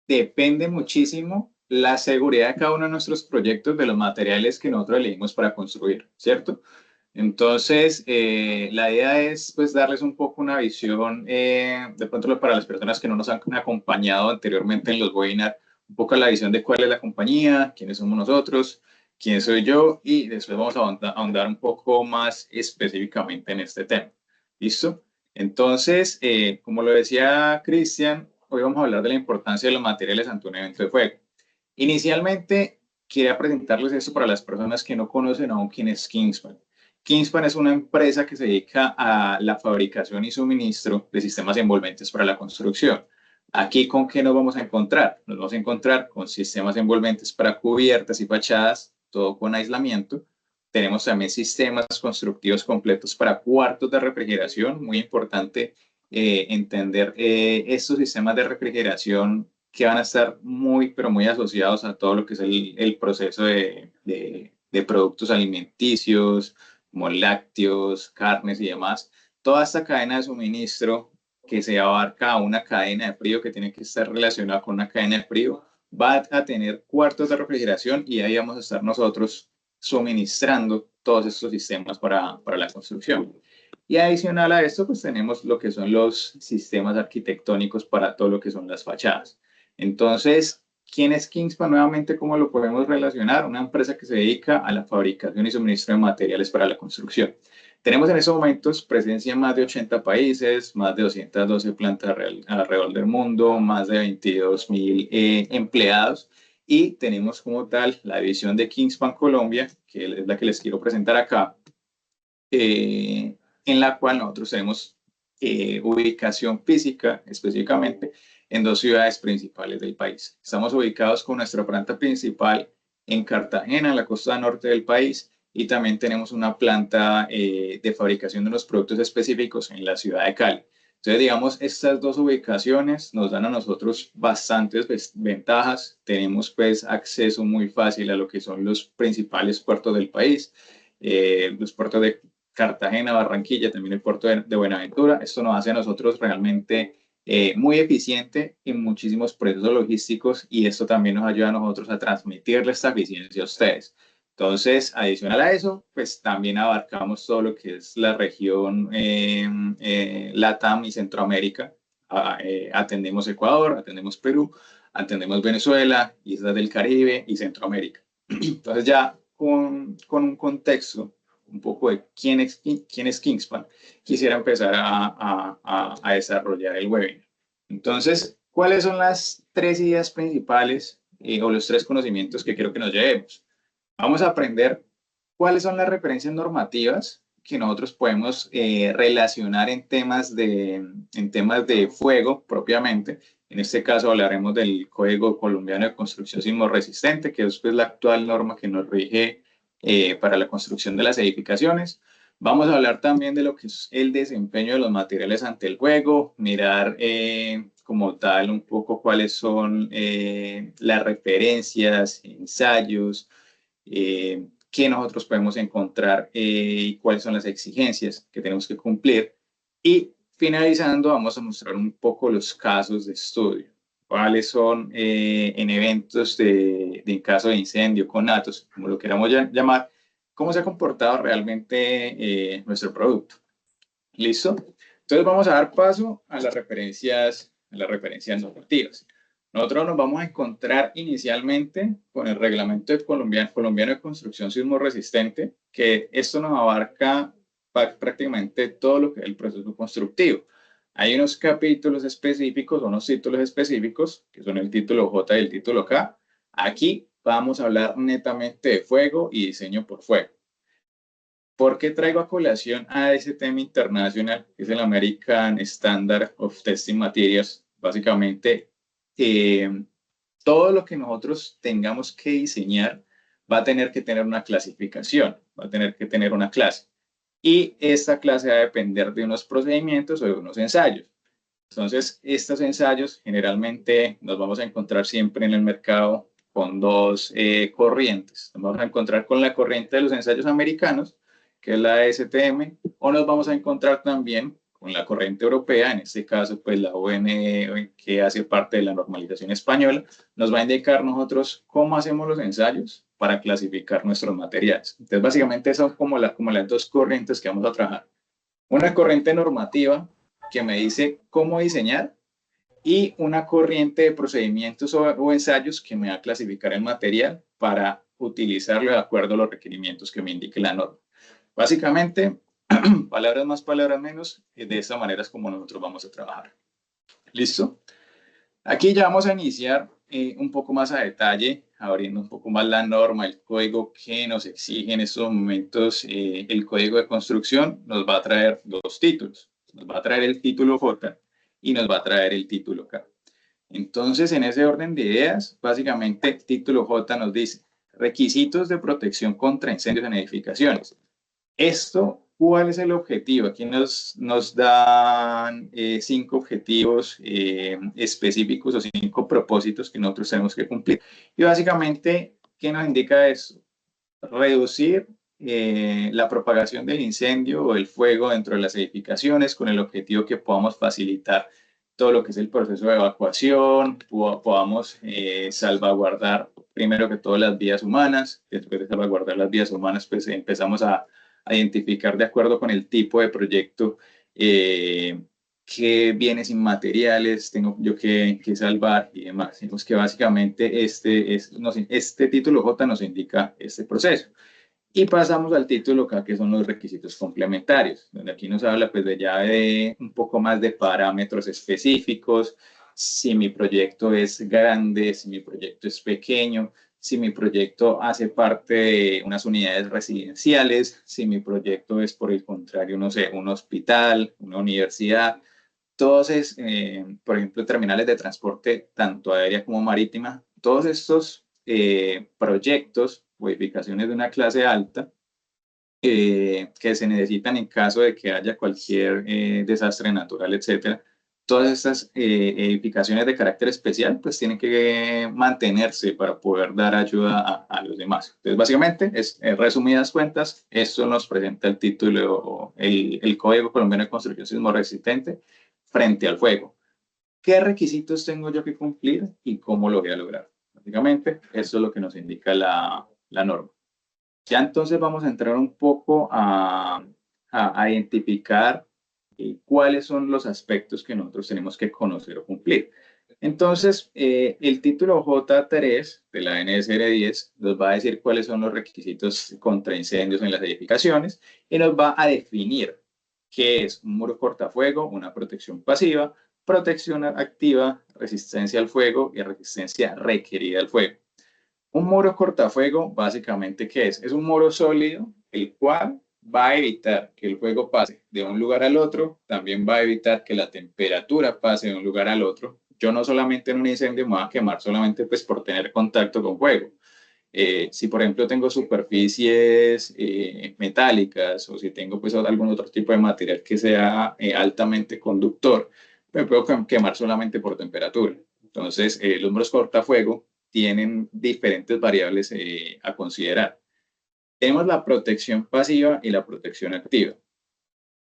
depende muchísimo la seguridad de cada uno de nuestros proyectos de los materiales que nosotros elegimos para construir, ¿cierto? Entonces, la idea es pues darles un poco una visión, de pronto para las personas que no nos han acompañado anteriormente en los webinars, un poco la visión de cuál es la compañía, quiénes somos nosotros, quién soy yo, y después vamos a ahondar un poco más específicamente en este tema. ¿Listo? Entonces, como lo decía Cristian, hoy vamos a hablar de la importancia de los materiales ante un evento de fuego. Inicialmente, quería presentarles esto para las personas que no conocen aún quién es Kingspan. Kingspan es una empresa que se dedica a la fabricación y suministro de sistemas envolventes para la construcción. Aquí, ¿con qué nos vamos a encontrar? Nos vamos a encontrar con sistemas envolventes para cubiertas y fachadas, todo con aislamiento. Tenemos también sistemas constructivos completos para cuartos de refrigeración. Muy importante entender estos sistemas de refrigeración que van a estar muy, pero muy asociados a todo lo que es el proceso de productos alimenticios, como lácteos, carnes y demás. Toda esta cadena de suministro que se abarca a una cadena de frío que tiene que estar relacionada con una cadena de frío, va a tener cuartos de refrigeración y ahí vamos a estar nosotros suministrando todos estos sistemas para la construcción. Y adicional a esto, pues tenemos lo que son los sistemas arquitectónicos para todo lo que son las fachadas. Entonces, ¿quién es Kingspan? Nuevamente, ¿cómo lo podemos relacionar? Una empresa que se dedica a la fabricación y suministro de materiales para la construcción. Tenemos en estos momentos presencia en más de 80 países, más de 212 plantas alrededor del mundo, más de 22.000 empleados y tenemos como tal la división de Kingspan Colombia, que es la que les quiero presentar acá, en la cual nosotros tenemos ubicación física específicamente en dos ciudades principales del país. Estamos ubicados con nuestra planta principal en Cartagena, en la costa norte del país, y también tenemos una planta de fabricación de unos productos específicos en la ciudad de Cali. Entonces, digamos, estas dos ubicaciones nos dan a nosotros bastantes ventajas. Tenemos pues acceso muy fácil a lo que son los principales puertos del país, los puertos de Cartagena, Barranquilla, también el puerto de Buenaventura. Esto nos hace a nosotros realmente muy eficiente en muchísimos procesos logísticos y esto también nos ayuda a nosotros a transmitirle esta eficiencia a ustedes. Entonces, adicional a eso, pues también abarcamos todo lo que es la región LATAM y Centroamérica. Atendemos Ecuador, atendemos Perú, atendemos Venezuela, Islas del Caribe y Centroamérica. Entonces ya con un contexto un poco de quién es Kingspan, quisiera empezar a desarrollar el webinar. Entonces, ¿cuáles son las tres ideas principales o los tres conocimientos que quiero que nos llevemos? Vamos a aprender cuáles son las referencias normativas que nosotros podemos relacionar en temas de fuego propiamente. En este caso hablaremos del Código Colombiano de Construcción Sismo Resistente, que es pues, la actual norma que nos rige para la construcción de las edificaciones. Vamos a hablar también de lo que es el desempeño de los materiales ante el fuego, mirar como tal un poco cuáles son las referencias, ensayos, qué nosotros podemos encontrar y cuáles son las exigencias que tenemos que cumplir. Y finalizando, vamos a mostrar un poco los casos de estudio, cuáles son en eventos en caso de incendio, conatos, como lo queramos llamar, cómo se ha comportado realmente nuestro producto. ¿Listo? Entonces vamos a dar paso a las referencias normativas. Nosotros nos vamos a encontrar inicialmente con el reglamento colombiano de construcción sismo resistente, que esto nos abarca prácticamente todo lo que es el proceso constructivo. Hay unos capítulos específicos, unos títulos específicos, que son el título J y el título K. Aquí vamos a hablar netamente de fuego y diseño por fuego. ¿Por qué traigo a colación a ese tema internacional, que es el American Standard of Testing Materials? Básicamente, todo lo que nosotros tengamos que diseñar va a tener que tener una clasificación, va a tener que tener una clase. Y esta clase va a depender de unos procedimientos o de unos ensayos. Entonces, estos ensayos generalmente nos vamos a encontrar siempre en el mercado con dos corrientes. Nos vamos a encontrar con la corriente de los ensayos americanos, que es la STM, o nos vamos a encontrar también con la corriente europea, en este caso pues la ONE, que hace parte de la normalización española, nos va a indicar nosotros cómo hacemos los ensayos para clasificar nuestros materiales. Entonces básicamente son como las dos corrientes que vamos a trabajar. Una corriente normativa que me dice cómo diseñar y una corriente de procedimientos o ensayos que me va a clasificar el material para utilizarlo de acuerdo a los requerimientos que me indique la norma. Básicamente, palabras más, palabras menos, de esta manera es como nosotros vamos a trabajar. ¿Listo? Aquí ya vamos a iniciar un poco más a detalle, abriendo un poco más la norma, el código que nos exige en estos momentos. El código de construcción nos va a traer dos títulos. Nos va a traer el título J y nos va a traer el título K. Entonces, en ese orden de ideas, básicamente el título J nos dice requisitos de protección contra incendios en edificaciones. Esto, ¿cuál es el objetivo? Aquí nos dan 5 objetivos específicos o 5 propósitos que nosotros tenemos que cumplir. Y básicamente, ¿qué nos indica eso? Reducir la propagación del incendio o el fuego dentro de las edificaciones con el objetivo que podamos facilitar todo lo que es el proceso de evacuación, podamos salvaguardar primero que todo las vidas humanas. Después de salvaguardar las vidas humanas, pues empezamos a identificar de acuerdo con el tipo de proyecto qué bienes inmateriales tengo yo que salvar y demás. Digamos que básicamente este título J nos indica este proceso. Y pasamos al título K, que son los requisitos complementarios, donde aquí nos habla pues de un poco más de parámetros específicos, si mi proyecto es grande, si mi proyecto es pequeño, si mi proyecto hace parte de unas unidades residenciales, si mi proyecto es por el contrario, no sé, un hospital, una universidad. Todos, por ejemplo, terminales de transporte, tanto aérea como marítima, todos estos proyectos o edificaciones de una clase alta que se necesitan en caso de que haya cualquier desastre natural, etcétera. Todas estas edificaciones de carácter especial pues tienen que mantenerse para poder dar ayuda a los demás. Entonces, básicamente, en resumidas cuentas, esto nos presenta el título, el Código Colombiano de Construcción Sismo Resistente frente al fuego. ¿Qué requisitos tengo yo que cumplir y cómo lo voy a lograr? Básicamente, eso es lo que nos indica la norma. Ya entonces vamos a entrar un poco a identificar cuáles son los aspectos que nosotros tenemos que conocer o cumplir. Entonces, el título J3 de la NSR 10 nos va a decir cuáles son los requisitos contra incendios en las edificaciones y nos va a definir qué es un muro cortafuego, una protección pasiva, protección activa, resistencia al fuego y resistencia requerida al fuego. Un muro cortafuego, básicamente, ¿qué es? Es un muro sólido, el cual va a evitar que el fuego pase de un lugar al otro, también va a evitar que la temperatura pase de un lugar al otro. Yo no solamente en un incendio me voy a quemar solamente pues por tener contacto con fuego. Si por ejemplo tengo superficies metálicas o si tengo pues algún otro tipo de material que sea altamente conductor, me puedo quemar solamente por temperatura. Entonces, los muros cortafuego tienen diferentes variables a considerar. Tenemos la protección pasiva y la protección activa.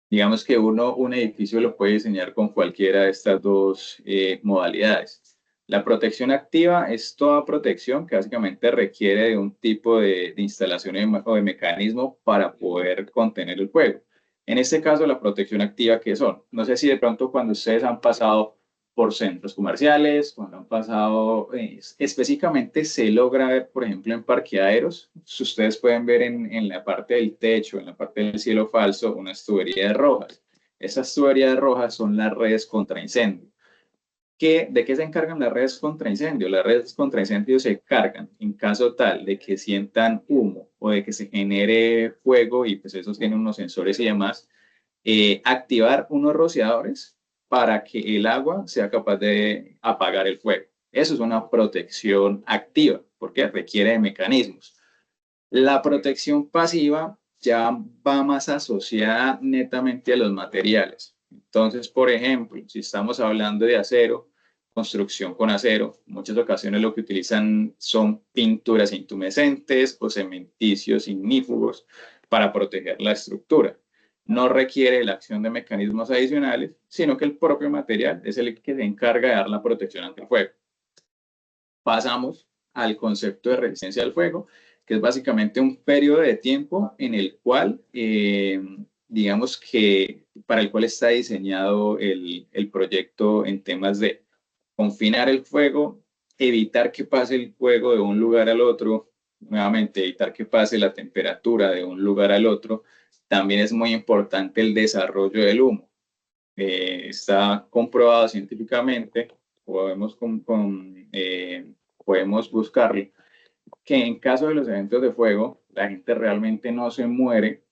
Digamos que un edificio lo puede diseñar con cualquiera de estas dos modalidades. La protección activa es toda protección que básicamente requiere de un tipo de instalación o de mecanismo para poder contener el fuego. En este caso, la protección activa, ¿qué son? No sé si de pronto cuando ustedes han pasado por centros comerciales, cuando han pasado, específicamente se logra ver, por ejemplo, en parqueaderos, si ustedes pueden ver en la parte del techo, en la parte del cielo falso, unas tuberías rojas. Esas tuberías rojas son las redes contra incendio. ¿De qué se encargan las redes contra incendio? Las redes contra incendio se cargan en caso tal de que sientan humo o de que se genere fuego y pues esos tienen unos sensores y demás, activar unos rociadores para que el agua sea capaz de apagar el fuego. Eso es una protección activa porque requiere de mecanismos. La protección pasiva ya va más asociada netamente a los materiales. Entonces, por ejemplo, si estamos hablando de acero, construcción con acero, en muchas ocasiones lo que utilizan son pinturas intumescentes o cementicios ignífugos para proteger la estructura. no requiere la acción de mecanismos adicionales, sino que el propio material es el que se encarga de dar la protección ante el fuego. Pasamos al concepto de resistencia al fuego, que es básicamente un periodo de tiempo en el cual, digamos que para el cual está diseñado el proyecto en temas de confinar el fuego, evitar que pase el fuego de un lugar al otro, nuevamente evitar que pase la temperatura de un lugar al otro. También es muy importante el desarrollo del humo. Está comprobado científicamente, podemos buscarlo, que en caso de los eventos de fuego, la gente realmente no se muere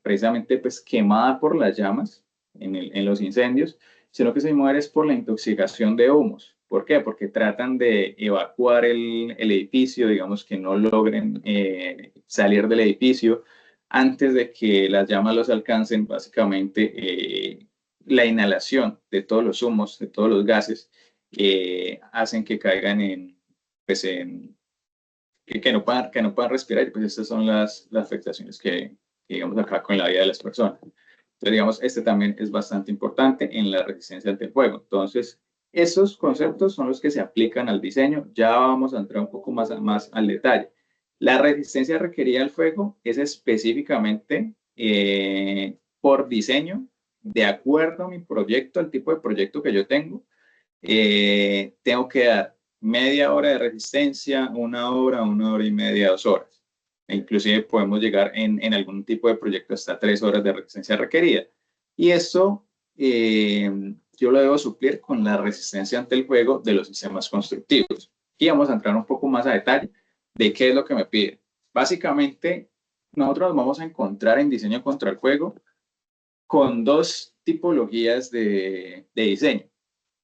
precisamente pues quemada por las llamas en los incendios, sino que se muere es por la intoxicación de humos. ¿Por qué? Porque tratan de evacuar el edificio, digamos que no logren salir del edificio antes de que las llamas los alcancen. Básicamente la inhalación de todos los humos, de todos los gases, hacen que caigan pues que no puedan respirar, y pues estas son las afectaciones que digamos acá con la vida de las personas. Entonces, digamos, este también es bastante importante en la resistencia ante el fuego. Entonces, esos conceptos son los que se aplican al diseño. Ya vamos a entrar un poco más al detalle. La resistencia requerida al fuego es específicamente por diseño, de acuerdo a mi proyecto, al tipo de proyecto que yo tengo que dar media hora de resistencia, una hora y media, 2 horas. E inclusive podemos llegar en algún tipo de proyecto hasta 3 horas de resistencia requerida. Y esto yo lo debo suplir con la resistencia ante el fuego de los sistemas constructivos. Y vamos a entrar un poco más a detalle de qué es lo que me pide. Básicamente, nosotros nos vamos a encontrar en diseño contra el fuego con dos tipologías de diseño.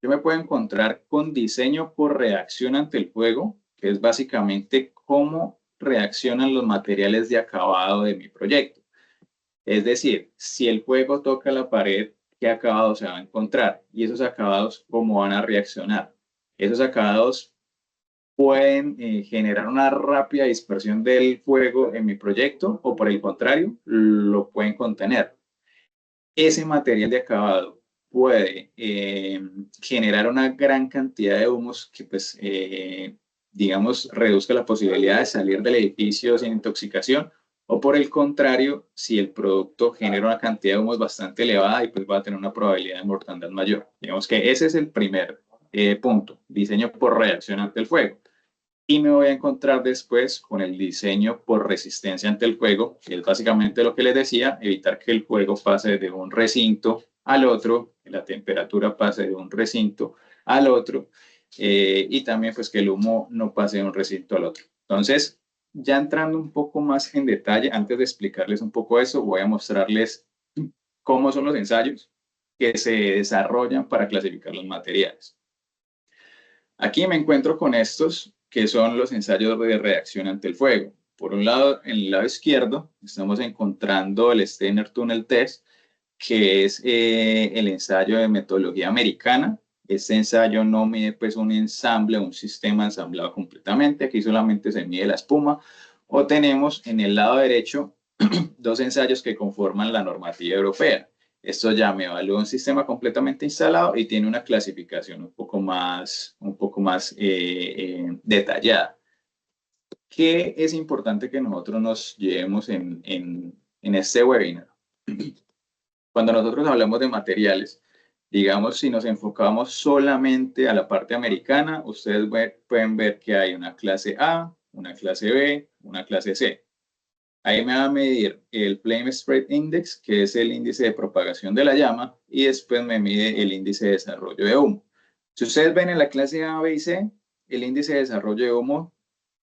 Yo me puedo encontrar con diseño por reacción ante el fuego, que es básicamente cómo reaccionan los materiales de acabado de mi proyecto. Es decir, si el fuego toca la pared, ¿qué acabado se va a encontrar? Y esos acabados, ¿cómo van a reaccionar? Esos acabados pueden generar una rápida dispersión del fuego en mi proyecto, o por el contrario, lo pueden contener. Ese material de acabado puede generar una gran cantidad de humos que, pues, digamos, reduzca la posibilidad de salir del edificio sin intoxicación, o por el contrario, si el producto genera una cantidad de humos bastante elevada, y pues va a tener una probabilidad de mortandad mayor. Digamos que ese es el primer punto, diseño por reacción ante el fuego. Y me voy a encontrar después con el diseño por resistencia ante el fuego, que es básicamente lo que les decía, evitar que el fuego pase de un recinto al otro, que la temperatura pase de un recinto al otro, y también pues que el humo no pase de un recinto al otro. Entonces, ya entrando un poco más en detalle, antes de explicarles un poco eso, voy a mostrarles cómo son los ensayos que se desarrollan para clasificar los materiales. Aquí me encuentro con estos, que son los ensayos de reacción ante el fuego. Por un lado, en el lado izquierdo, estamos encontrando el Steiner Tunnel Test, que es el ensayo de metodología americana. Este ensayo no mide pues un ensamble, un sistema ensamblado completamente. Aquí solamente se mide la espuma. O tenemos en el lado derecho dos ensayos que conforman la normativa europea. Esto ya me evalúa un sistema completamente instalado y tiene una clasificación un poco más detallada. ¿Qué es importante que nosotros nos llevemos en este webinar? Cuando nosotros hablamos de materiales, digamos, si nos enfocamos solamente a la parte americana, ustedes pueden ver que hay una clase A, una clase B, una clase C. Ahí me va a medir el Flame Spread Index, que es el índice de propagación de la llama, y después me mide el índice de desarrollo de humo. Si ustedes ven en la clase A, B y C, el índice de desarrollo de humo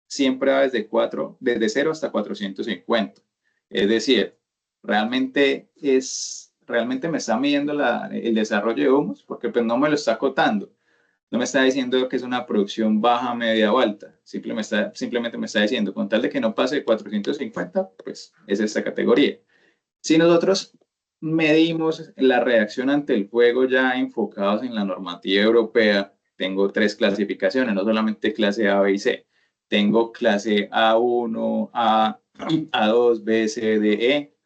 siempre va desde 0 hasta 450. Es decir, realmente me está midiendo el desarrollo de humos, porque pues no me lo está acotando. No me está diciendo que es una producción baja, media o alta. Simplemente me está diciendo, con tal de que no pase de 450, pues es esta categoría. Si nosotros medimos la reacción ante el fuego ya enfocados en la normativa europea, tengo 3 clasificaciones, no solamente clase A, B y C. Tengo clase A1, A2, B, C, D, E.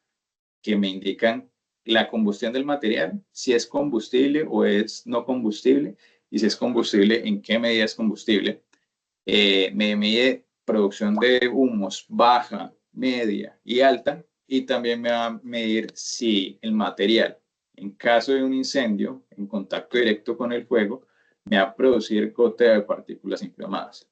que me indican la combustión del material, si es combustible o es no combustible, y si es combustible, en qué medida es combustible. Me mide producción de humos baja, media y alta, y también me va a medir si el material, en caso de un incendio, en contacto directo con el fuego, me va a producir goteo de partículas inflamadas.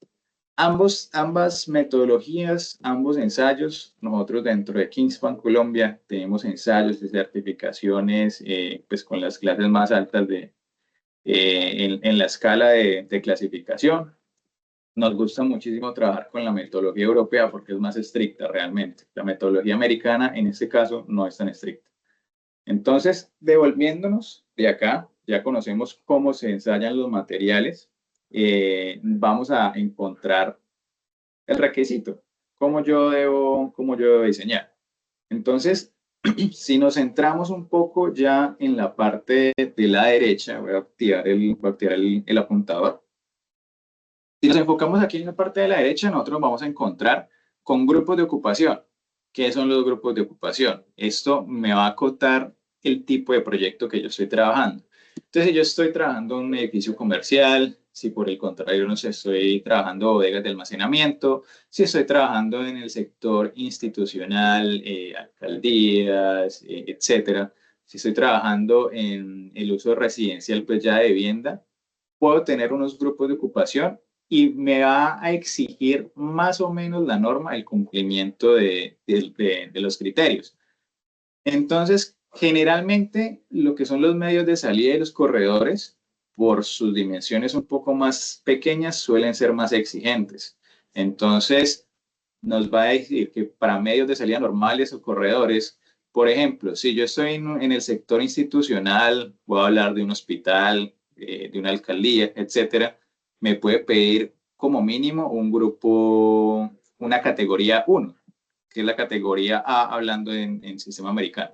Ambas metodologías, ambos ensayos, nosotros dentro de Kingspan Colombia tenemos ensayos de certificaciones pues con las clases más altas en la escala de clasificación. Nos gusta muchísimo trabajar con la metodología europea porque es más estricta realmente. La metodología americana en este caso no es tan estricta. Entonces, devolviéndonos de acá, ya conocemos cómo se ensayan los materiales. Vamos a encontrar el requisito, cómo yo debo diseñar. Entonces, si nos centramos un poco ya en la parte de la derecha, voy a activar el apuntador. Si nos enfocamos aquí en la parte de la derecha, nosotros vamos a encontrar con grupos de ocupación. ¿Qué son los grupos de ocupación? Esto me va a acotar el tipo de proyecto que yo estoy trabajando. Entonces, si yo estoy trabajando en un edificio comercial, si por el contrario, no sé, estoy trabajando bodegas de almacenamiento, si estoy trabajando en el sector institucional, alcaldías, etcétera, si estoy trabajando en el uso residencial, pues ya de vivienda, puedo tener unos grupos de ocupación y me va a exigir más o menos la norma el cumplimiento de los criterios. Entonces, generalmente lo que son los medios de salida y los corredores, por sus dimensiones un poco más pequeñas, suelen ser más exigentes. Entonces, nos va a decir que para medios de salida normales o corredores, por ejemplo, si yo estoy en el sector institucional, voy a hablar de un hospital, de una alcaldía, etcétera, me puede pedir como mínimo un grupo, una categoría 1, que es la categoría A hablando en sistema americano.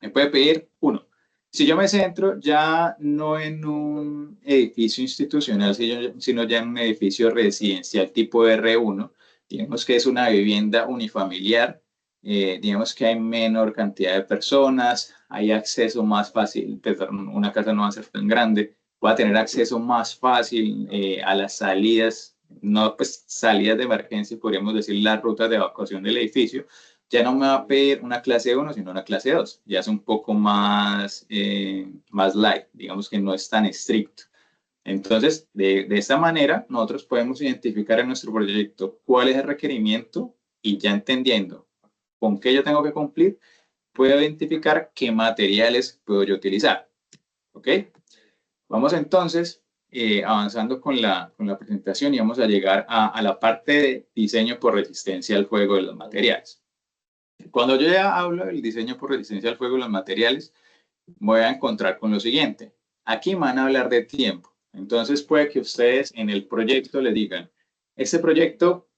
Me puede pedir 1. Si yo me centro ya no en un edificio institucional, sino ya en un edificio residencial tipo R1, digamos que es una vivienda unifamiliar, digamos que hay menor cantidad de personas, hay acceso más fácil, una casa no va a ser tan grande, va a tener acceso más fácil a las salidas, no pues salidas de emergencia, podríamos decir las rutas de evacuación del edificio. Ya no me va a pedir una clase 1, sino una clase 2. Ya es un poco más, más light, digamos que no es tan estricto. Entonces, de esta manera, nosotros podemos identificar en nuestro proyecto cuál es el requerimiento y ya entendiendo con qué yo tengo que cumplir, puedo identificar qué materiales puedo yo utilizar. ¿Ok? Vamos entonces avanzando con la presentación y vamos a llegar a la parte de diseño por resistencia al fuego de los materiales. Cuando yo ya hablo del diseño por resistencia al fuego de los materiales, voy a encontrar con lo siguiente. Aquí me van a hablar de tiempo. Entonces puede que ustedes en el proyecto le digan, este proyecto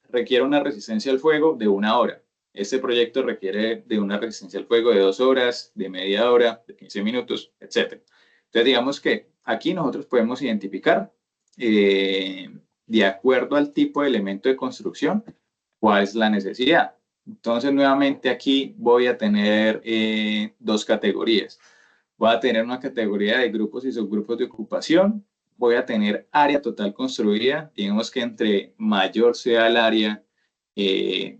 requiere una resistencia al fuego de 1 hora. Este proyecto requiere de una resistencia al fuego de 2 horas, de media hora, de 15 minutos, etc. Entonces digamos que aquí nosotros podemos identificar, de acuerdo al tipo de elemento de construcción, cuál es la necesidad. Entonces, nuevamente aquí voy a tener 2 categorías. Voy a tener una categoría de grupos y subgrupos de ocupación. Voy a tener área total construida. Digamos que entre mayor sea el área,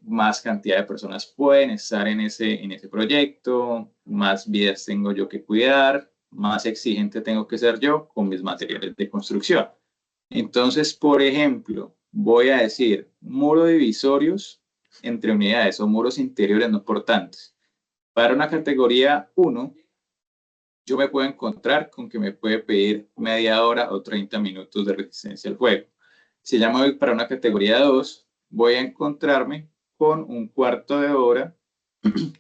más cantidad de personas pueden estar en ese proyecto, más vidas tengo yo que cuidar, más exigente tengo que ser yo con mis materiales de construcción. Entonces, por ejemplo, voy a decir muro divisorios entre unidades o muros interiores no portantes. Para una categoría 1, yo me puedo encontrar con que me puede pedir media hora o 30 minutos de resistencia al fuego. Si ya me voy para una categoría 2, voy a encontrarme con un cuarto de hora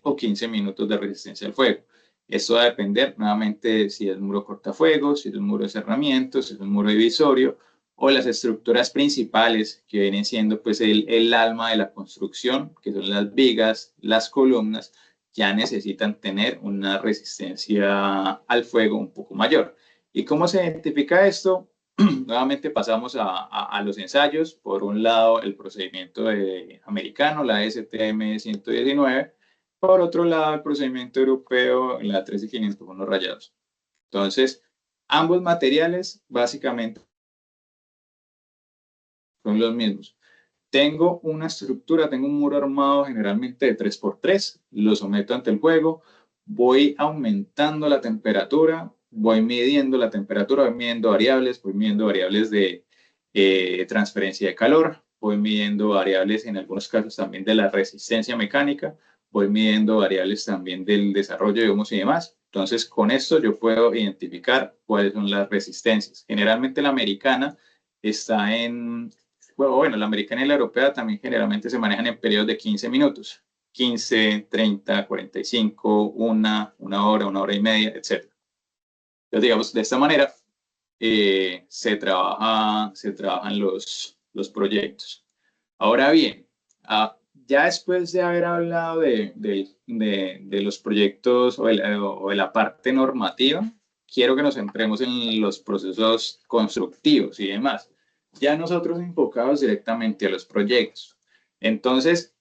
o 15 minutos de resistencia al fuego. Esto va a depender nuevamente si es muro cortafuegos, si es un muro de cerramiento, si es un muro divisorio o las estructuras principales que vienen siendo pues el alma de la construcción, que son las vigas, las columnas, ya necesitan tener una resistencia al fuego un poco mayor. ¿Y cómo se identifica esto? Nuevamente pasamos a los ensayos. Por un lado, el procedimiento americano, la STM 119, Por otro lado, el procedimiento europeo, la 13501 rayados. Entonces, ambos materiales básicamente son los mismos. Tengo una estructura, tengo un muro armado generalmente de 3x3, lo someto ante el fuego, voy aumentando la temperatura, voy midiendo la temperatura, voy midiendo variables de transferencia de calor, voy midiendo variables en algunos casos también de la resistencia mecánica, voy midiendo variables también del desarrollo de humos y demás. Entonces, con esto yo puedo identificar cuáles son las resistencias. Generalmente la americana está en bueno, la americana y la europea también generalmente se manejan en periodos de 15 minutos. 15, 30, 45, una hora y media, etc. Entonces, digamos, de esta manera se trabajan los proyectos. Ahora bien, ya después de haber hablado de los proyectos o de la parte normativa, quiero que nos centremos en los procesos constructivos y demás. Ya nosotros enfocados directamente a los proyectos. Entonces,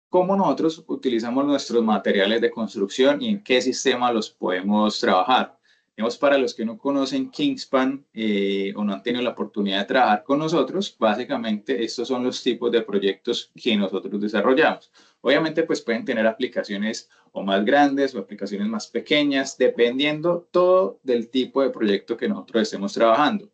¿cómo nosotros utilizamos nuestros materiales de construcción y en qué sistema los podemos trabajar? Digamos, para los que no conocen Kingspan o no han tenido la oportunidad de trabajar con nosotros, básicamente estos son los tipos de proyectos que nosotros desarrollamos. Obviamente, pues pueden tener aplicaciones o más grandes o aplicaciones más pequeñas, dependiendo todo del tipo de proyecto que nosotros estemos trabajando.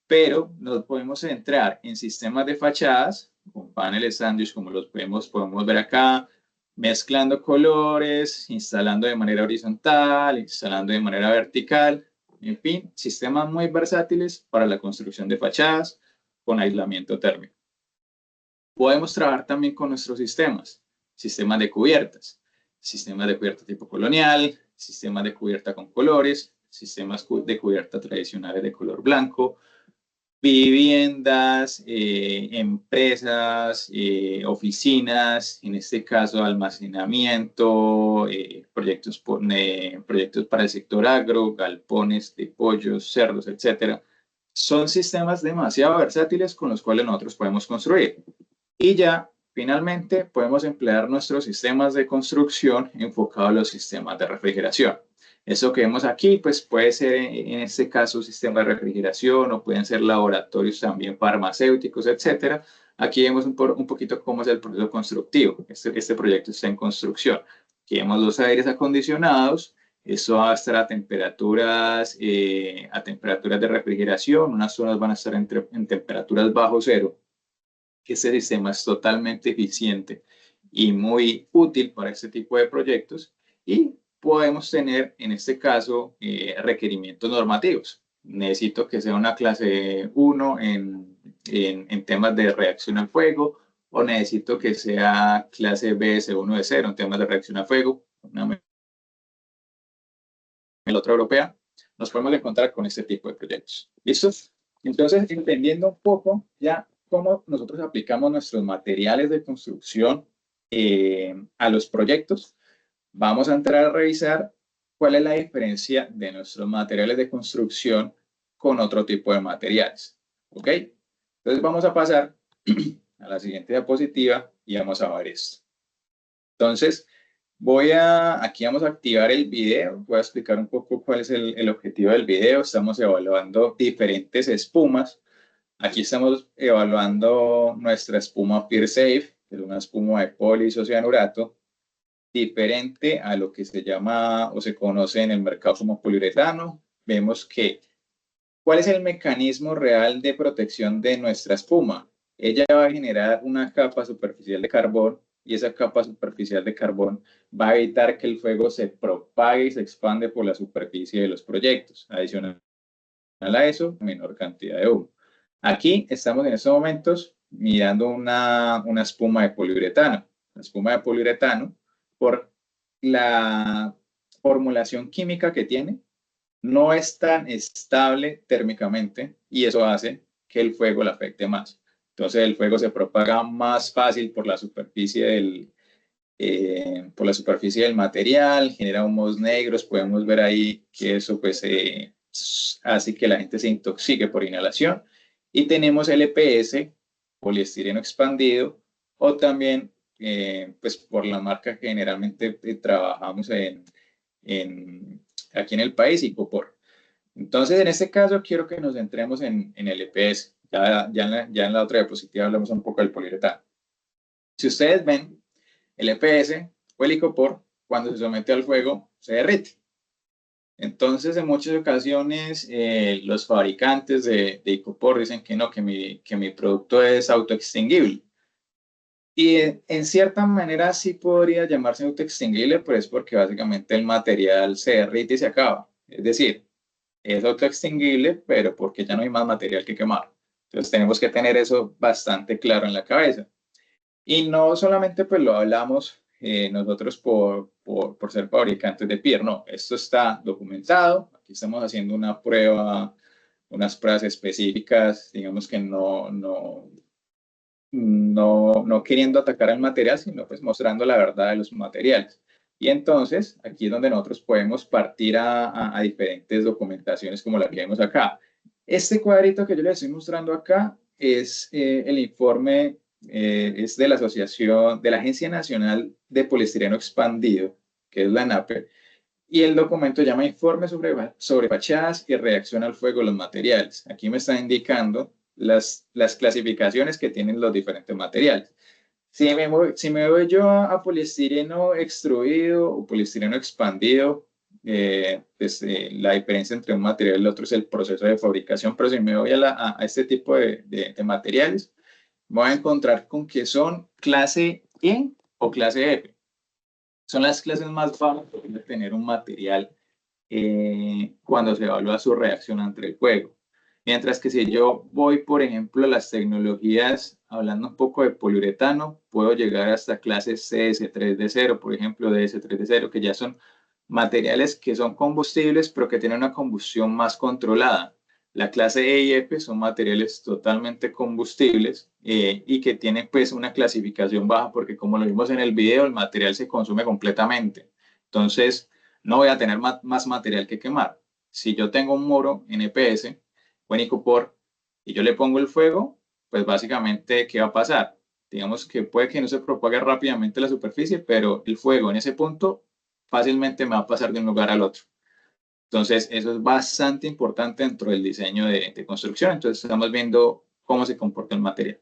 Pero nos podemos centrar en sistemas de fachadas, con paneles sándwich, como los podemos ver acá, mezclando colores, instalando de manera horizontal, instalando de manera vertical, en fin, sistemas muy versátiles para la construcción de fachadas con aislamiento térmico. Podemos trabajar también con nuestros sistemas de cubiertas tipo colonial, sistemas de cubierta con colores, sistemas de cubierta tradicionales de color blanco, viviendas, empresas, oficinas, en este caso almacenamiento, proyectos para el sector agro, galpones de pollos, cerdos, etcétera. Son sistemas demasiado versátiles con los cuales nosotros podemos construir. Y ya, finalmente, podemos emplear nuestros sistemas de construcción enfocados a los sistemas de refrigeración. Eso que vemos aquí, pues puede ser en este caso sistema de refrigeración o pueden ser laboratorios también farmacéuticos, etcétera. Aquí vemos un poquito cómo es el proceso constructivo. Este proyecto está en construcción. Aquí vemos los aires acondicionados. Eso va a estar a temperaturas de refrigeración. Unas zonas van a estar en temperaturas bajo cero. Este sistema es totalmente eficiente y muy útil para este tipo de proyectos y podemos tener en este caso requerimientos normativos. Necesito que sea una clase 1 en temas de reacción al fuego o necesito que sea clase BS1 de 0 en temas de reacción al fuego. En la otra europea nos podemos encontrar con este tipo de proyectos. ¿Listo? Entonces, entendiendo un poco ya cómo nosotros aplicamos nuestros materiales de construcción a los proyectos, vamos a entrar a revisar cuál es la diferencia de nuestros materiales de construcción con otro tipo de materiales. ¿Ok? Entonces vamos a pasar a la siguiente diapositiva y vamos a ver esto. Entonces, aquí vamos a activar el video. Voy a explicar un poco cuál es el objetivo del video. Estamos evaluando diferentes espumas. Aquí estamos evaluando nuestra espuma PeerSafe, que es una espuma de poliisocianurato, diferente a lo que se llama o se conoce en el mercado como poliuretano. Vemos que, ¿cuál es el mecanismo real de protección de nuestra espuma? Ella va a generar una capa superficial de carbón y esa capa superficial de carbón va a evitar que el fuego se propague y se expande por la superficie de los proyectos. Adicional a eso, menor cantidad de humo. Aquí estamos en estos momentos mirando una espuma de poliuretano. La espuma de poliuretano, por la formulación química que tiene, no es tan estable térmicamente y eso hace que el fuego le afecte más. Entonces el fuego se propaga más fácil por la superficie del material, genera humos negros, podemos ver ahí que eso pues hace que la gente se intoxique por inhalación. Y tenemos el EPS, poliestireno expandido, o también pues por la marca que generalmente trabajamos aquí en el país, Icopor. Entonces, en este caso, quiero que nos centremos en el EPS. Ya en la otra diapositiva hablamos un poco del poliuretano. Si ustedes ven, el EPS o el Icopor, cuando se somete al fuego, se derrite. Entonces, en muchas ocasiones, los fabricantes de Icopor dicen que no, que mi producto es autoextinguible. Y en cierta manera sí podría llamarse autoextinguible, pues porque básicamente el material se derrite y se acaba. Es decir, es autoextinguible, pero porque ya no hay más material que quemar. Entonces tenemos que tener eso bastante claro en la cabeza. Y no solamente pues lo hablamos nosotros por ser fabricantes de PIR, no, esto está documentado. Aquí estamos haciendo una prueba, unas pruebas específicas, digamos que no queriendo atacar al material, sino pues mostrando la verdad de los materiales. Y entonces, aquí es donde nosotros podemos partir a diferentes documentaciones como la que vemos acá. Este cuadrito que yo les estoy mostrando acá es el informe, es de la Asociación, de la Agencia Nacional de Poliestireno Expandido, que es la ANAPE, y el documento llama Informe sobre fachadas y reacción al fuego de los materiales. Aquí me está indicando las clasificaciones que tienen los diferentes materiales. Si me voy yo a poliestireno extruido o poliestireno expandido, pues, la diferencia entre un material y el otro es el proceso de fabricación, pero si me voy a este tipo de materiales, voy a encontrar con que son clase E o clase F. Son las clases más bajas que puede tener un material cuando se evalúa su reacción ante el fuego. Mientras que si yo voy, por ejemplo, a las tecnologías, hablando un poco de poliuretano, puedo llegar hasta clases CS3D0, por ejemplo, DS3D0, que ya son materiales que son combustibles, pero que tienen una combustión más controlada. La clase E y F son materiales totalmente combustibles y que tienen pues una clasificación baja porque como lo vimos en el video, el material se consume completamente. Entonces, no voy a tener más material que quemar. Si yo tengo un muro en EPS o en Icopor y yo le pongo el fuego, pues básicamente, ¿qué va a pasar? Digamos que puede que no se propague rápidamente la superficie, pero el fuego en ese punto fácilmente me va a pasar de un lugar al otro. Entonces, eso es bastante importante dentro del diseño de construcción. Entonces, estamos viendo cómo se comporta el material.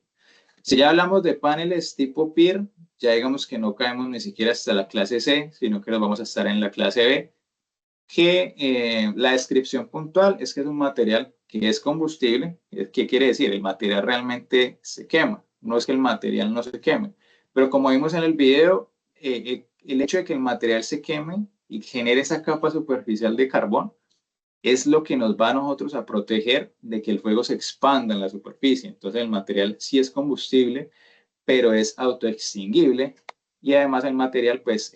Si ya hablamos de paneles tipo PIR, ya digamos que no caemos ni siquiera hasta la clase C, sino que nos vamos a estar en la clase B, que la descripción puntual es que es un material que es combustible. ¿Qué quiere decir? El material realmente se quema. No es que el material no se queme. Pero como vimos en el video, el hecho de que el material se queme y genere esa capa superficial de carbón es lo que nos va a nosotros a proteger de que el fuego se expanda en la superficie. Entonces el material sí es combustible, pero es autoextinguible y además el material pues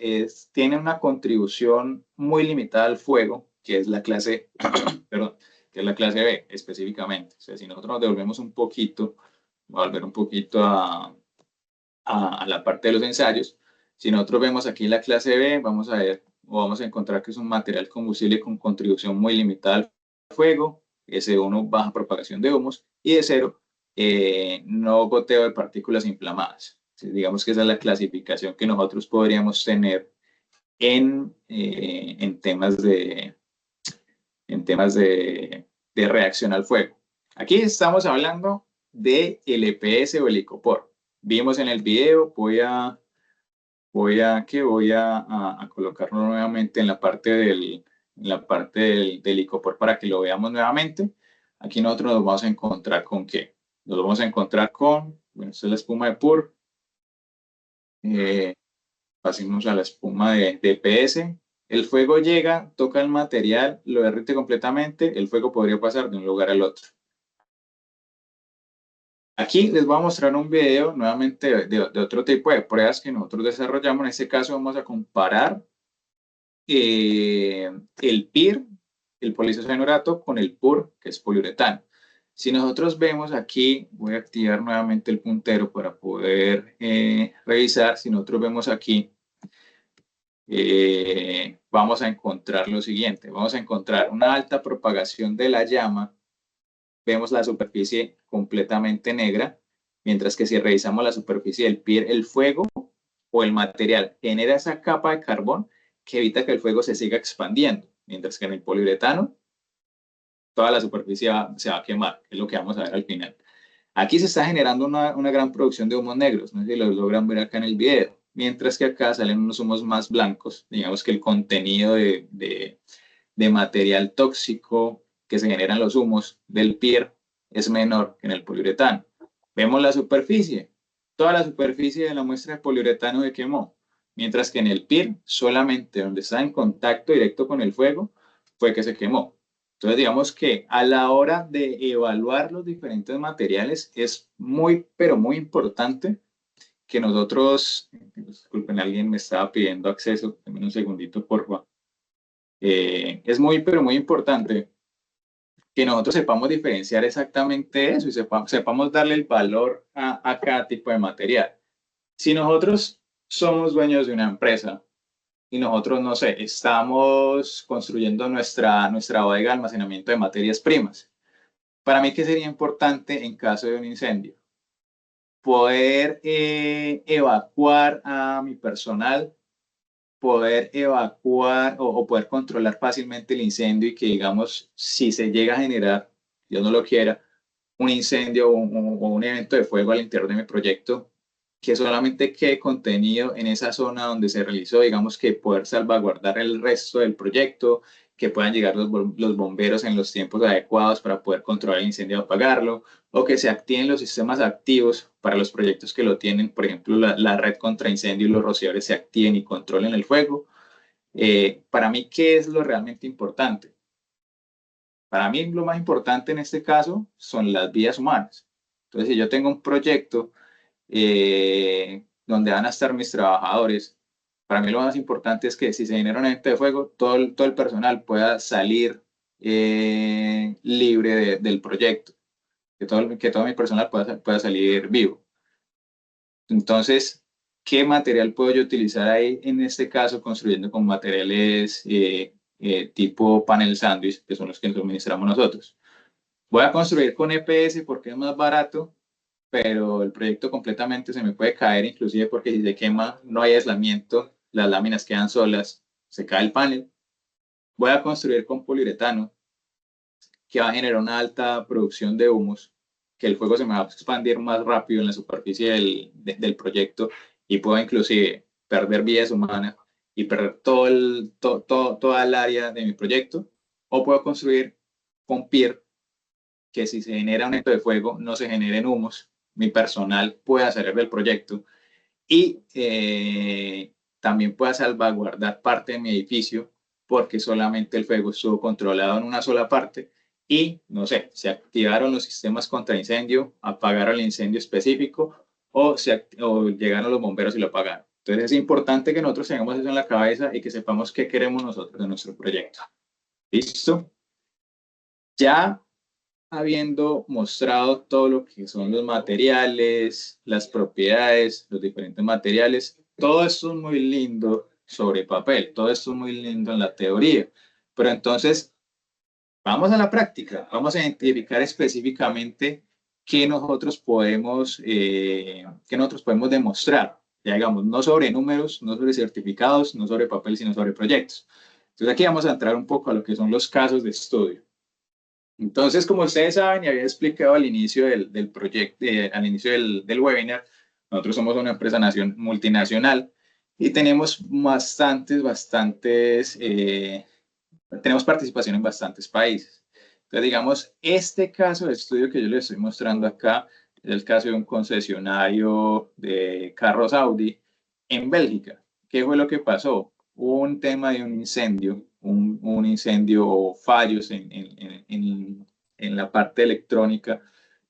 tiene una contribución muy limitada al fuego, que es la clase, perdón, que es la clase B específicamente. O sea, si nosotros nos devolvemos un poquito, voy a volver un poquito a la parte de los ensayos, si nosotros vemos aquí la clase B, vamos a ver o vamos a encontrar que es un material combustible con contribución muy limitada al fuego, S1 baja propagación de humos y de 0 no goteo de partículas inflamadas. Digamos que esa es la clasificación que nosotros podríamos tener en temas de reacción al fuego. Aquí estamos hablando de el EPS o el Icopor. Vimos en el video, voy a colocarlo nuevamente en la parte del Icopor para que lo veamos nuevamente. Aquí nosotros nos vamos a encontrar con ¿qué? Nos vamos a encontrar con, bueno, esta es la espuma de PUR. Pasemos a la espuma de EPS. El fuego llega, toca el material, lo derrite completamente, el fuego podría pasar de un lugar al otro. Aquí les voy a mostrar un video nuevamente de otro tipo de pruebas que nosotros desarrollamos. En este caso vamos a comparar el PIR, el poliisocianurato, con el PUR, que es poliuretano. Si nosotros vemos aquí, voy a activar nuevamente el puntero para poder revisar. Si nosotros vemos aquí, vamos a encontrar lo siguiente. Vamos a encontrar una alta propagación de la llama. Vemos la superficie completamente negra, mientras que si revisamos la superficie del PIR, el fuego o el material genera esa capa de carbón que evita que el fuego se siga expandiendo, mientras que en el poliuretano toda la superficie se va a quemar, que es lo que vamos a ver al final. Aquí se está generando una gran producción de humos negros, no sé si lo logran ver acá en el video, mientras que acá salen unos humos más blancos, digamos que el contenido de material tóxico que se generan los humos del PIR es menor que en el poliuretano. Vemos la superficie, toda la superficie de la muestra de poliuretano se quemó, mientras que en el PIR solamente donde está en contacto directo con el fuego fue que se quemó. Entonces, digamos que a la hora de evaluar los diferentes materiales es muy, pero muy importante que nosotros, disculpen, alguien me estaba pidiendo acceso, denme un segundito, por favor. Es muy, pero muy importante que nosotros sepamos diferenciar exactamente eso y sepamos darle el valor a cada tipo de material. Si nosotros somos dueños de una empresa y nosotros, no sé, estamos construyendo nuestra bodega de almacenamiento de materias primas, para mí, ¿qué sería importante en caso de un incendio? Poder evacuar a mi personal, poder evacuar o poder controlar fácilmente el incendio y que, digamos, si se llega a generar, Dios no lo quiera, un incendio o un evento de fuego al interior de mi proyecto, que solamente quede contenido en esa zona donde se realizó, digamos que poder salvaguardar el resto del proyecto, que puedan llegar los bomberos en los tiempos adecuados para poder controlar el incendio o apagarlo, o que se activen los sistemas activos para los proyectos que lo tienen, por ejemplo, la red contra incendio y los rociadores se activen y controlen el fuego. Para mí, ¿qué es lo realmente importante? Para mí, lo más importante en este caso son las vidas humanas. Entonces, si yo tengo un proyecto donde van a estar mis trabajadores, para mí lo más importante es que si se genera un evento de fuego, todo el personal pueda salir libre del proyecto, que todo mi personal pueda salir vivo. Entonces, ¿qué material puedo yo utilizar ahí en este caso construyendo con materiales tipo panel sándwich, que son los que suministramos nosotros? Voy a construir con EPS porque es más barato, pero el proyecto completamente se me puede caer, inclusive porque si se quema no hay aislamiento, las láminas quedan solas, se cae el panel. Voy a construir con poliuretano, que va a generar una alta producción de humos, que el fuego se me va a expandir más rápido en la superficie del proyecto y puedo inclusive perder vidas humanas y perder toda el área de mi proyecto. O puedo construir con PIR, que si se genera un evento de fuego no se generen humos, mi personal pueda salir del proyecto y también pueda salvaguardar parte de mi edificio porque solamente el fuego estuvo controlado en una sola parte y, no sé, se activaron los sistemas contra incendio, apagaron el incendio específico o llegaron los bomberos y lo apagaron. Entonces es importante que nosotros tengamos eso en la cabeza y que sepamos qué queremos nosotros en nuestro proyecto. ¿Listo? Ya habiendo mostrado todo lo que son los materiales, las propiedades, los diferentes materiales, todo esto es muy lindo sobre papel, todo esto es muy lindo en la teoría, pero entonces vamos a la práctica, vamos a identificar específicamente qué nosotros podemos demostrar, ya digamos, no sobre números, no sobre certificados, no sobre papel, sino sobre proyectos. Entonces aquí vamos a entrar un poco a lo que son los casos de estudio. Entonces, como ustedes saben y había explicado al inicio del proyecto, al inicio del webinar, nosotros somos una empresa multinacional y tenemos tenemos participación en bastantes países. Entonces, digamos, este caso de estudio que yo les estoy mostrando acá es el caso de un concesionario de carros Audi en Bélgica. ¿Qué fue lo que pasó? Hubo un tema de un incendio, un incendio o fallos en la parte electrónica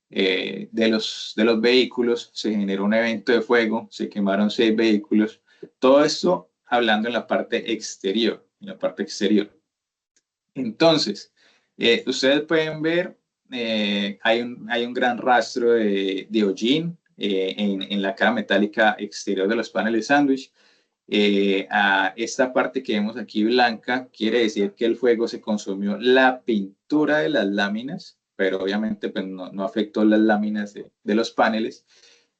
de los vehículos, se generó un evento de fuego, se quemaron 6 vehículos, todo esto hablando en la parte exterior, Entonces, ustedes pueden ver, hay un gran rastro de hollín en la cara metálica exterior de los paneles sándwich. A esta parte que vemos aquí blanca quiere decir que el fuego se consumió la pintura de las láminas, pero obviamente pues, no afectó las láminas de los paneles.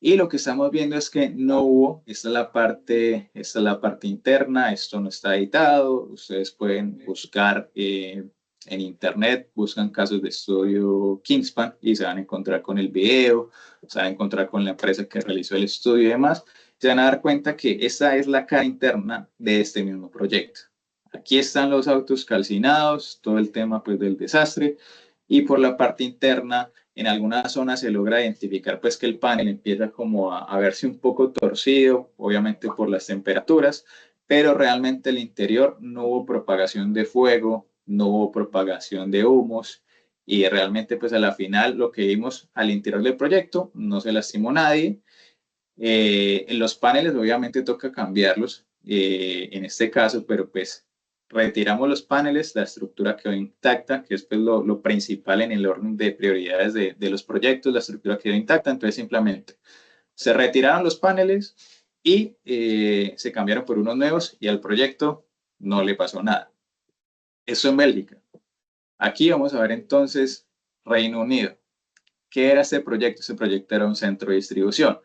Y lo que estamos viendo es que no hubo, esta es la parte interna, esto no está editado, ustedes pueden buscar en internet, buscan casos de estudio Kingspan y se van a encontrar con el video, se van a encontrar con la empresa que realizó el estudio y demás, se van a dar cuenta que esa es la cara interna de este mismo proyecto. Aquí están los autos calcinados, todo el tema pues del desastre, y por la parte interna en algunas zonas se logra identificar pues que el panel empieza como a verse un poco torcido, obviamente por las temperaturas, pero realmente el interior no hubo propagación de fuego, no hubo propagación de humos y realmente pues a la final lo que vimos al interior del proyecto no se lastimó nadie. En los paneles obviamente toca cambiarlos en este caso, pero pues retiramos los paneles, la estructura quedó intacta, que es pues lo principal en el orden de prioridades de los proyectos, la estructura quedó intacta, entonces simplemente se retiraron los paneles y se cambiaron por unos nuevos y al proyecto no le pasó nada. Eso en Bélgica. Aquí vamos a ver entonces Reino Unido. ¿Qué era este proyecto? Este proyecto era un centro de distribución.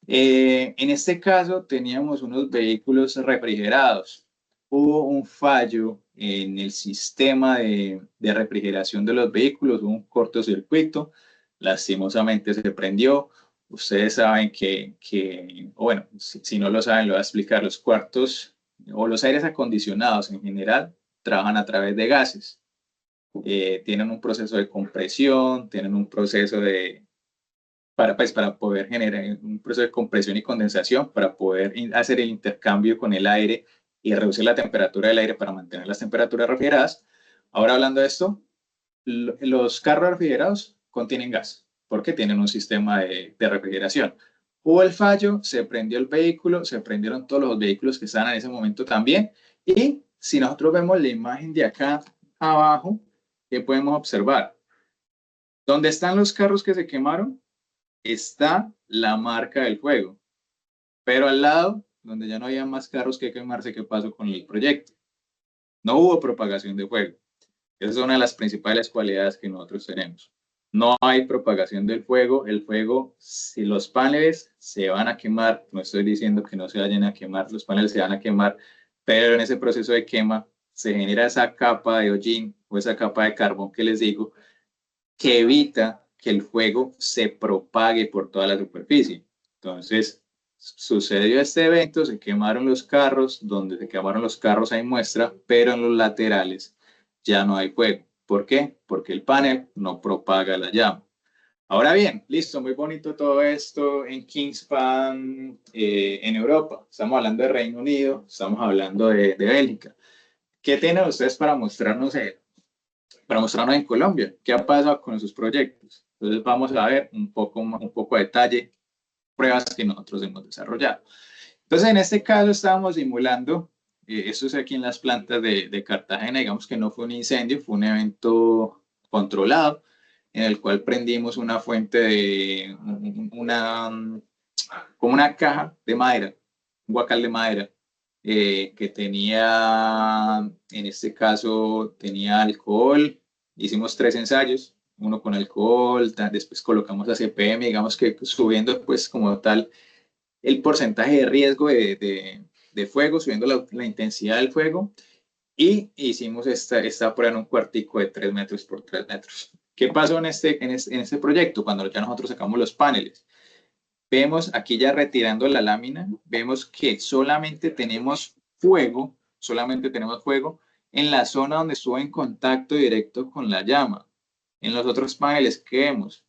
En este caso teníamos unos vehículos refrigerados. Hubo un fallo en el sistema de refrigeración de los vehículos, hubo un cortocircuito, lastimosamente se prendió. Ustedes saben bueno, si no lo saben, lo voy a explicar, los cuartos o los aires acondicionados en general trabajan a través de gases. Tienen un proceso de compresión, tienen un proceso para poder generar un proceso de compresión y condensación, para poder hacer el intercambio con el aire y reducir la temperatura del aire para mantener las temperaturas refrigeradas. Ahora hablando de esto, los carros refrigerados contienen gas porque tienen un sistema de refrigeración. Hubo el fallo, se prendió el vehículo, se prendieron todos los vehículos que estaban en ese momento también. Y si nosotros vemos la imagen de acá abajo, ¿qué podemos observar? ¿Dónde están los carros que se quemaron? Está la marca del fuego, pero al lado, donde ya no había más carros que quemarse, ¿qué pasó con el proyecto? No hubo propagación de fuego. Esa es una de las principales cualidades que nosotros tenemos. No hay propagación del fuego. El fuego, si los paneles se van a quemar, no estoy diciendo que no se vayan a quemar, los paneles se van a quemar, pero en ese proceso de quema se genera esa capa de hollín o esa capa de carbón que les digo, que evita que el fuego se propague por toda la superficie. Entonces, sucedió este evento, se quemaron los carros, donde se quemaron los carros hay muestra, pero en los laterales ya no hay fuego. ¿Por qué? Porque el panel no propaga la llama. Ahora bien, listo, muy bonito todo esto en Kingspan, en Europa. Estamos hablando de Reino Unido, estamos hablando de Bélgica. ¿Qué tienen ustedes para mostrarnos en Colombia qué ha pasado con sus proyectos? Entonces vamos a ver un poco de detalle, pruebas que nosotros hemos desarrollado. Entonces en este caso estábamos simulando, esto es aquí en las plantas de Cartagena, digamos que no fue un incendio, fue un evento controlado en el cual prendimos una fuente de como una caja de madera, un guacal de madera, que tenía, en este caso, tenía alcohol. Hicimos 3 ensayos, uno con alcohol, después colocamos a CPM, digamos que subiendo pues como tal el porcentaje de riesgo de fuego, subiendo la intensidad del fuego, y hicimos esta prueba en un cuartico de 3 metros por 3 metros. ¿Qué pasó en este proyecto cuando ya nosotros sacamos los paneles? Vemos aquí ya retirando la lámina, vemos que solamente tenemos fuego en la zona donde estuvo en contacto directo con la llama. En los otros paneles, ¿qué vemos?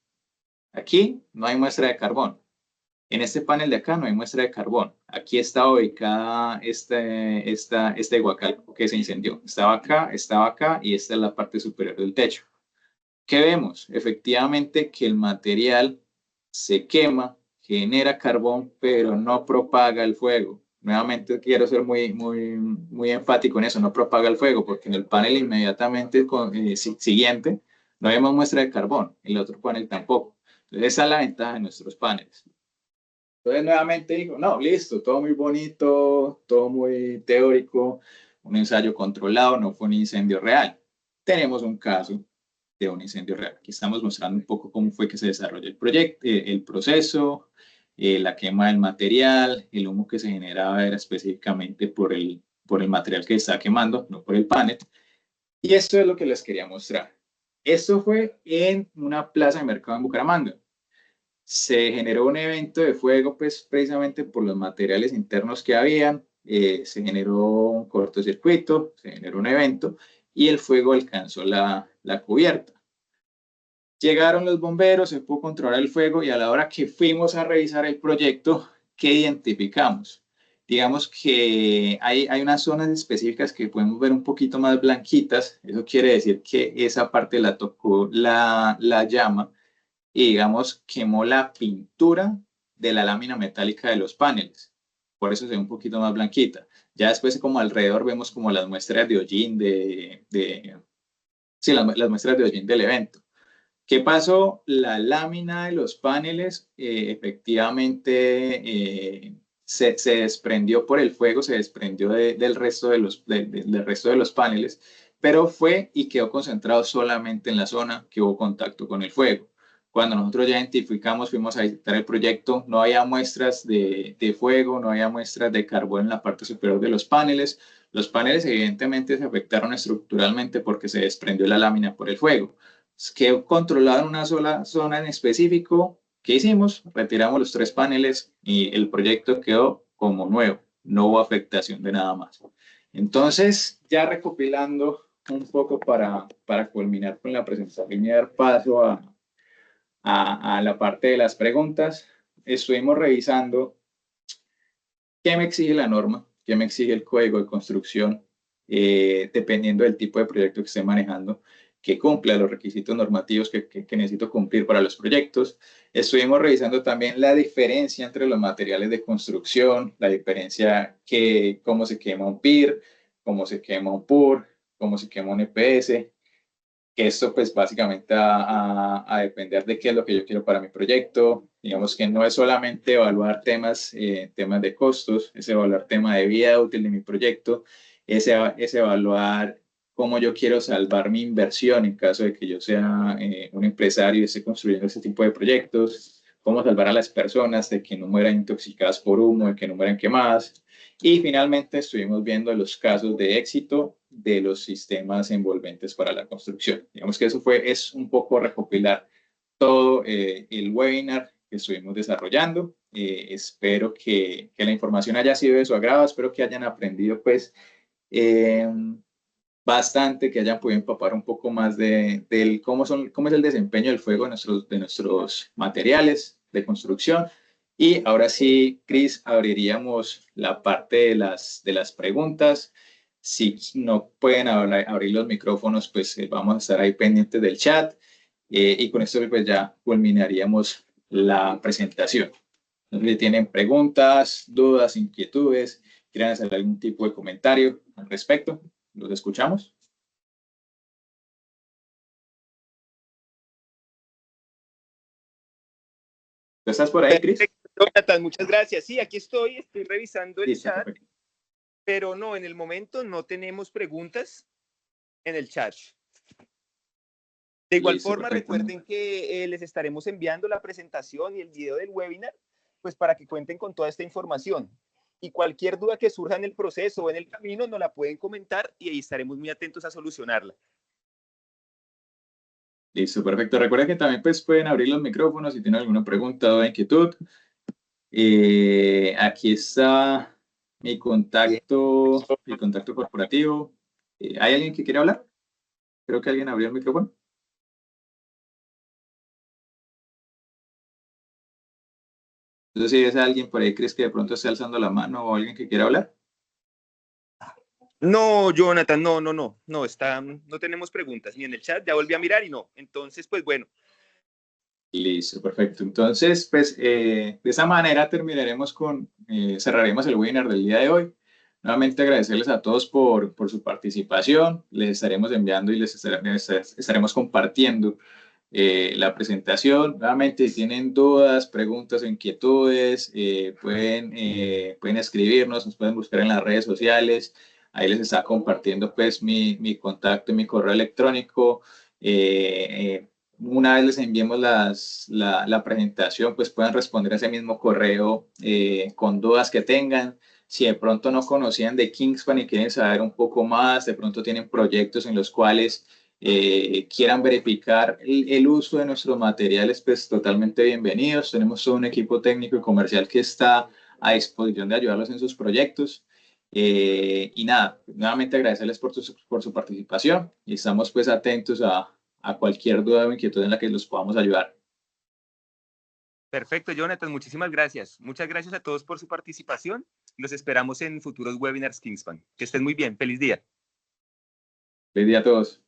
Aquí no hay muestra de carbón. En este panel de acá no hay muestra de carbón. Aquí está ubicada este huacal que se incendió. Estaba acá y esta es la parte superior del techo. ¿Qué vemos? Efectivamente que el material se quema, genera carbón, pero no propaga el fuego. Nuevamente quiero ser muy enfático en eso, no propaga el fuego, porque en el panel inmediatamente siguiente no vemos muestra de carbón, en el otro panel tampoco. Entonces esa es la ventaja de nuestros paneles. Entonces nuevamente digo, no, listo, todo muy bonito, todo muy teórico, un ensayo controlado, no fue un incendio real. Tenemos un caso de un incendio real. Aquí estamos mostrando un poco cómo fue que se desarrolló el proyecto, el proceso, la quema del material, el humo que se generaba era específicamente por el material que se estaba quemando, no por el panel. Y esto es lo que les quería mostrar. Esto fue en una plaza de mercado en Bucaramanga. Se generó un evento de fuego, pues precisamente por los materiales internos que habían. Se generó un cortocircuito, se generó un evento y el fuego alcanzó la cubierta. Llegaron los bomberos, se pudo controlar el fuego y a la hora que fuimos a revisar el proyecto, ¿qué identificamos? Digamos que hay unas zonas específicas que podemos ver un poquito más blanquitas. Eso quiere decir que esa parte la tocó la llama y, digamos, quemó la pintura de la lámina metálica de los paneles. Por eso se ve un poquito más blanquita. Ya después, como alrededor, vemos como las muestras de hollín sí, las muestras de hollín del evento. ¿Qué pasó? La lámina de los paneles efectivamente se desprendió por el fuego, se desprendió del resto del resto de los paneles, pero fue y quedó concentrado solamente en la zona que hubo contacto con el fuego. Cuando nosotros ya identificamos, fuimos a visitar el proyecto, no había muestras de fuego, no había muestras de carbón en la parte superior de los paneles. Los paneles evidentemente se afectaron estructuralmente porque se desprendió la lámina por el fuego. Quedó controlado en una sola zona en específico. ¿Qué hicimos? Retiramos los 3 paneles y el proyecto quedó como nuevo. No hubo afectación de nada más. Entonces, ya recopilando un poco para culminar con la presentación y dar paso a la parte de las preguntas, estuvimos revisando qué me exige la norma, qué me exige el código de construcción, dependiendo del tipo de proyecto que esté manejando, que cumpla los requisitos normativos que necesito cumplir para los proyectos. Estuvimos revisando también la diferencia entre los materiales de construcción, la diferencia que cómo se quema un PIR, cómo se quema un PUR, cómo se quema un EPS, que esto pues básicamente a depender de qué es lo que yo quiero para mi proyecto. Digamos que no es solamente evaluar temas de costos, es evaluar tema de vida útil de mi proyecto, es evaluar cómo yo quiero salvar mi inversión en caso de que yo sea un empresario y esté construyendo este tipo de proyectos, cómo salvar a las personas de que no mueran intoxicadas por humo, de que no mueran quemadas. Y finalmente estuvimos viendo los casos de éxito de los sistemas envolventes para la construcción. Digamos que eso es un poco recopilar todo el webinar que estuvimos desarrollando. Espero que la información haya sido de su agrado, espero que hayan aprendido pues bastante, que hayan podido empapar un poco más del cómo es el desempeño del fuego de nuestros materiales de construcción. Y ahora sí, Cris, abriríamos la parte de las preguntas. Si no pueden abrir los micrófonos, pues vamos a estar ahí pendientes del chat. Y con esto pues ya culminaríamos la presentación. Si tienen preguntas, dudas, inquietudes, quieren hacer algún tipo de comentario al respecto, los escuchamos. ¿Tú estás por ahí, Cris? Jonathan, muchas gracias. Sí, aquí estoy revisando el Listo, chat, perfecto. pero no, en el momento no tenemos preguntas en el chat. De igual Listo, forma, perfecto. recuerden que les estaremos enviando la presentación y el video del webinar, pues para que cuenten con toda esta información. Y cualquier duda que surja en el proceso o en el camino, nos la pueden comentar y ahí estaremos muy atentos a solucionarla. Listo, perfecto. Recuerden que también pues, pueden abrir los micrófonos si tienen alguna pregunta o inquietud. Aquí está mi contacto corporativo. ¿Hay alguien que quiere hablar? Creo que alguien abrió el micrófono. Entonces, si es alguien por ahí, ¿crees que de pronto esté alzando la mano o alguien que quiera hablar? No, Jonathan, no tenemos preguntas ni en el chat, ya volví a mirar y no. Entonces, pues bueno. Listo, perfecto. Entonces, pues de esa manera cerraremos el webinar del día de hoy. Nuevamente agradecerles a todos por su participación. Les estaremos enviando y estaremos compartiendo la presentación. Nuevamente, si tienen dudas, preguntas o inquietudes, pueden escribirnos, nos pueden buscar en las redes sociales. Ahí les está compartiendo pues mi contacto y mi correo electrónico. una vez les enviemos la presentación, pues puedan responder a ese mismo correo con dudas que tengan. Si de pronto no conocían de Kingspan y quieren saber un poco más, de pronto tienen proyectos en los cuales quieran verificar el uso de nuestros materiales, pues totalmente bienvenidos. Tenemos todo un equipo técnico y comercial que está a disposición de ayudarlos en sus proyectos. Y nada, nuevamente agradecerles por su participación y estamos pues atentos a cualquier duda o inquietud en la que los podamos ayudar. Perfecto, Jonathan, muchísimas gracias. Muchas gracias a todos por su participación. Los esperamos en futuros webinars Kingspan. Que estén muy bien. Feliz día. Feliz día a todos.